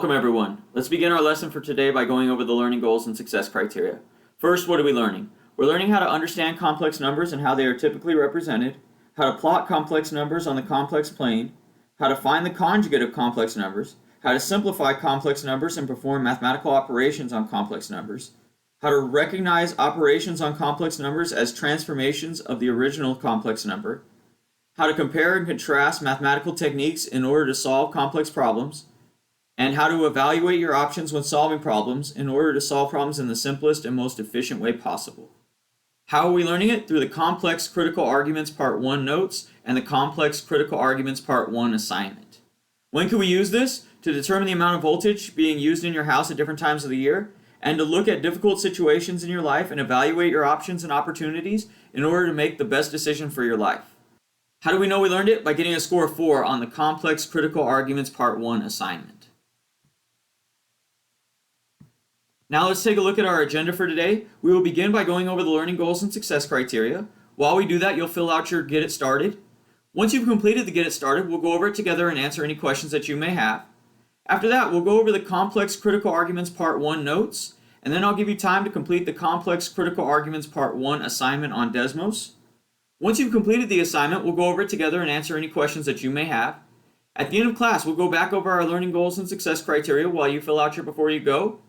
Welcome everyone. Let's begin our lesson for today by going over the learning goals and success criteria. First, what are we learning? We're learning how to understand complex numbers and how they are typically represented, how to plot complex numbers on the complex plane, how to find the conjugate of complex numbers, how to simplify complex numbers and perform mathematical operations on complex numbers, how to recognize operations on complex numbers as transformations of the original complex number, how to compare and contrast mathematical techniques in order to solve complex problems, and how to evaluate your options when solving problems in order to solve problems in the simplest and most efficient way possible. How are we learning it? Through the Complex Critical Arguments Part 1 notes and the Complex Critical Arguments Part 1 assignment. When can we use this? To determine the amount of voltage being used in your house at different times of the year, and to look at difficult situations in your life and evaluate your options and opportunities in order to make the best decision for your life. How do we know we learned it? By getting a score of 4 on the Complex Critical Arguments Part 1 assignment. Now let's take a look at our agenda for today. We will begin by going over the learning goals and success criteria. While we do that, you'll fill out your Get It Started. Once you've completed the Get It Started, we'll go over it together and answer any questions that you may have. After that, we'll go over the Complex Critical Arguments Part 1 notes, and then I'll give you time to complete the Complex Critical Arguments Part 1 assignment on Desmos. Once you've completed the assignment, we'll go over it together and answer any questions that you may have. At the end of class, we'll go back over our learning goals and success criteria while you fill out your Before You Go.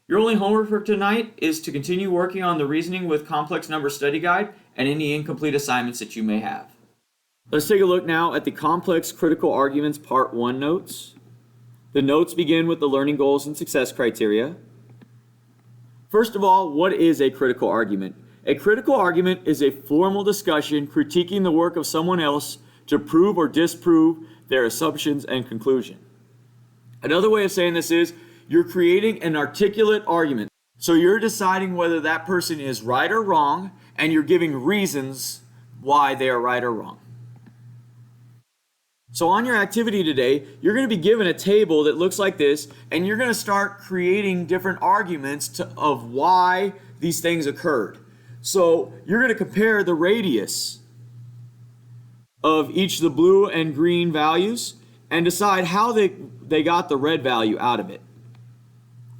Your only homework for tonight is to continue working on the Reasoning with Complex Numbers study guide and any incomplete assignments that you may have. Let's take a look now at the Complex Critical Arguments Part 1 notes. The notes begin with the learning goals and success criteria. First of all, what is a critical argument? A critical argument is a formal discussion critiquing the work of someone else to prove or disprove their assumptions and conclusion. Another way of saying this is you're creating an articulate argument. So you're deciding whether that person is right or wrong, and you're giving reasons why they are right or wrong. So on your activity today, you're going to be given a table that looks like this, and you're going to start creating different arguments of why these things occurred. So you're going to compare the radius of each of the blue and green values and decide how they got the red value out of it.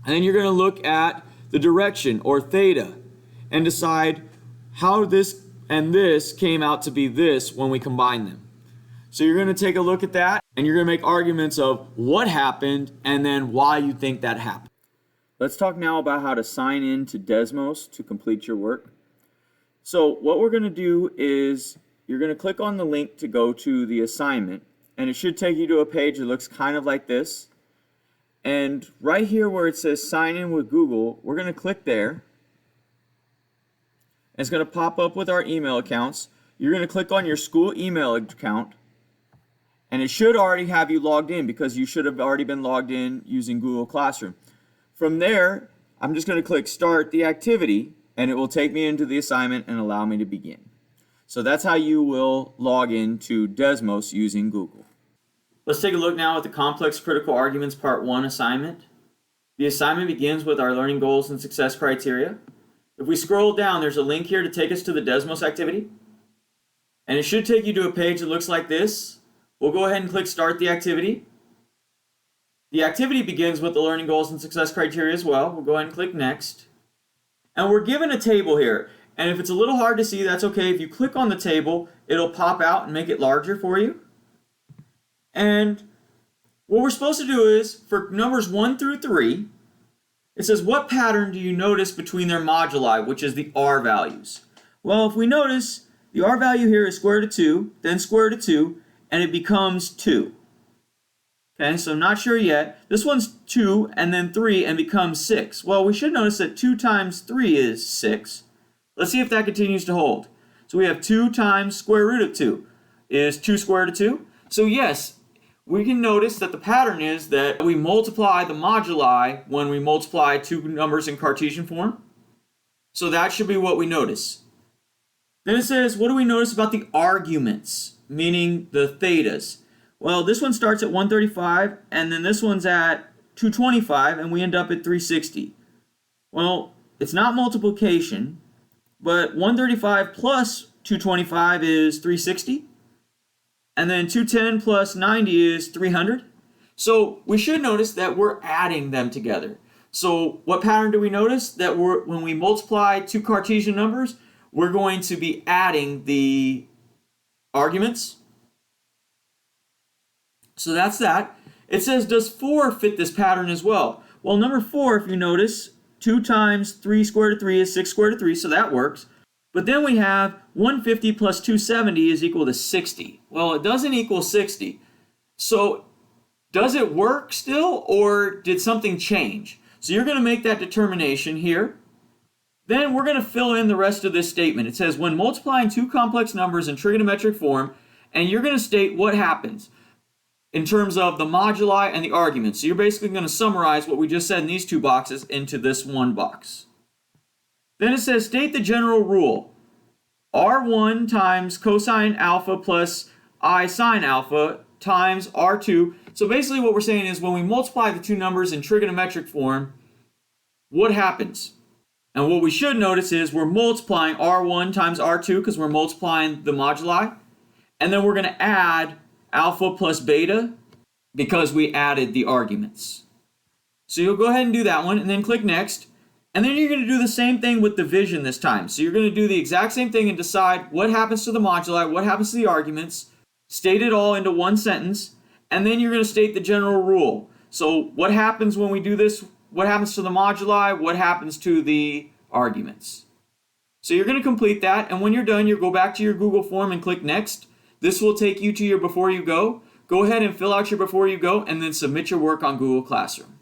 And then you're going to look at the direction, or theta, and decide how this and this came out to be this when we combine them. So you're going to take a look at that, and you're going to make arguments of what happened and then why you think that happened. Let's talk now about how to sign in to Desmos to complete your work. So what we're going to do is you're going to click on the link to go to the assignment, and it should take you to a page that looks kind of like this. And right here where it says sign in with Google, we're going to click there. And it's going to pop up with our email accounts. You're going to click on your school email account, and it should already have you logged in because you should have already been logged in using Google Classroom. From there, I'm just going to click Start the Activity, and it will take me into the assignment and allow me to begin. So that's how you will log in to Desmos using Google. Let's take a look now at the Complex Critical Arguments Part 1 assignment. The assignment begins with our learning goals and success criteria. If we scroll down, there's a link here to take us to the Desmos activity. And it should take you to a page that looks like this. We'll go ahead and click Start the Activity. The activity begins with the learning goals and success criteria as well. We'll go ahead and click Next. And we're given a table here. And if it's a little hard to see, that's okay. If you click on the table, it'll pop out and make it larger for you. And what we're supposed to do is, for numbers 1 through 3, it says, what pattern do you notice between their moduli, which is the R values? Well, if we notice, the R value here is square root of 2, then square root of 2, and it becomes 2. Okay, so I'm not sure yet. This one's 2, and then 3, and becomes 6. Well, we should notice that 2 times 3 is 6. Let's see if that continues to hold. So we have 2 times square root of 2 is 2 square root of 2. So yes, we can notice that the pattern is that we multiply the moduli when we multiply two numbers in Cartesian form. So that should be what we notice. Then it says, what do we notice about the arguments, meaning the thetas? Well, this one starts at 135, and then this one's at 225, and we end up at 360. Well, it's not multiplication, but 135 plus 225 is 360. And then 210 plus 90 is 300. So we should notice that we're adding them together. So what pattern do we notice? That when we multiply two Cartesian numbers, we're going to be adding the arguments. So that's that. It says, does 4 fit this pattern as well? Well, number 4, if you notice, 2 times 3 squared root of 3 is 6 squared root of 3, so that works. But then we have 150 plus 270 is equal to 60. Well, it doesn't equal 60. So does it work still, or did something change? So you're going to make that determination here. Then we're going to fill in the rest of this statement. It says, when multiplying two complex numbers in trigonometric form, and you're going to state what happens in terms of the moduli and the arguments. So you're basically going to summarize what we just said in these two boxes into this one box. Then it says, state the general rule. R1 times cosine alpha plus I sine alpha times R2. So basically what we're saying is when we multiply the two numbers in trigonometric form, what happens? And what we should notice is we're multiplying R1 times R2 because we're multiplying the moduli. And then we're going to add alpha plus beta because we added the arguments. So you'll go ahead and do that one and then click next. And then you're going to do the same thing with division this time. So you're going to do the exact same thing and decide what happens to the moduli, what happens to the arguments, state it all into one sentence, and then you're going to state the general rule. So what happens when we do this? What happens to the moduli? What happens to the arguments? So you're going to complete that, and when you're done, you'll go back to your Google form and click next. This will take you to your before you go. Go ahead and fill out your before you go, and then submit your work on Google Classroom.